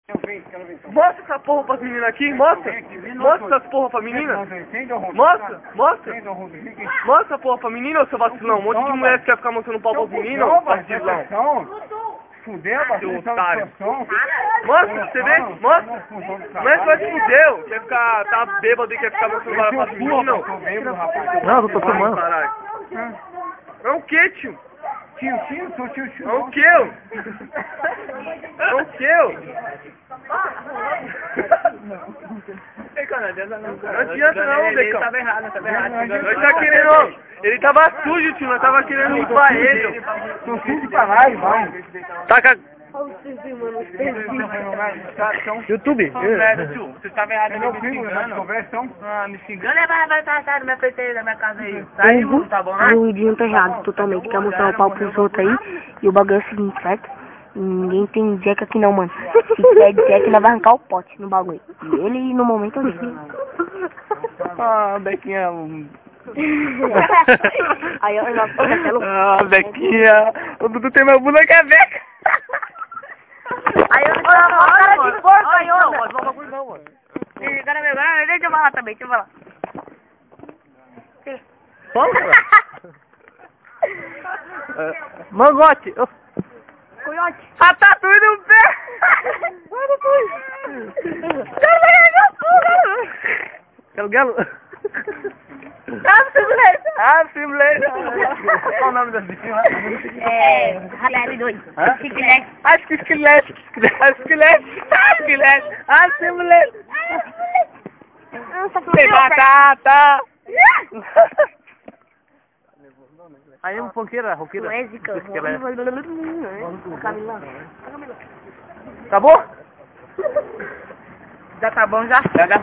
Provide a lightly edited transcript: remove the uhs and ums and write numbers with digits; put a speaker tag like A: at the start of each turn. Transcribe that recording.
A: Mostra essa porra pras meninas aqui, mostra. Mostra essas porra pra menina. Mostra, mostra. Mostra essa porra pra menina, ô seu vacilão. Um monte de mulher que quer ficar mostrando pau pras meninas, ô vacilão.
B: Fudeu,
A: Seu otário. Mostra pra você ver, mostra. Como é que vai se fudeu? Quer ficar, tá bêbado e quer ficar mostrando pau pras meninas?
C: Não, eu tô tomando.
A: Caralho. É o que, tio?
B: Tio, sou tio.
A: É o que, ô? É o que, ô? Não adianta não, Becão.
D: Tava errado.
A: Nós tá querendo, ele tava sujo, tio, nós tava querendo limpar ele.
B: Tô sujo pra lá, vai.
A: Taca.
D: YouTube.
B: Você tava errado, meu primo, na conversa.
D: Me xingando, vai sair da minha frente da minha casa aí. Saiu, tá bom, né?
E: O Idinho tá errado totalmente, quer mostrar o pau pros outros aí. E o bagulho é o seguinte, certo? Ninguém tem Jack aqui não, mano. Se tiver Jack, nós vai arrancar o pote no bagulho. E ele, no momento, ali.
C: Ah, Bequinha.
E: Aí, ó, nós ficamos até louco.
C: Ah, Bequinha. O Dudu tem mais bunda que a Beca.
E: Aí eu tô com a cara de porco aí, ó.
C: Não, bagulho não, mano.
E: Deixa eu falar também, deixa eu falar.
C: Mangote.
E: Coiote.
C: A tatu no pé. Quero galo. Simulate. Qual o nome das bichinhas?
E: Ralé 2.
C: Esquilete. Acho que esquilete. Simulate. Tem batata. Aí um roqueira.
E: Música. Camila.
C: Acabou?
D: Já tá bom, já? Pega a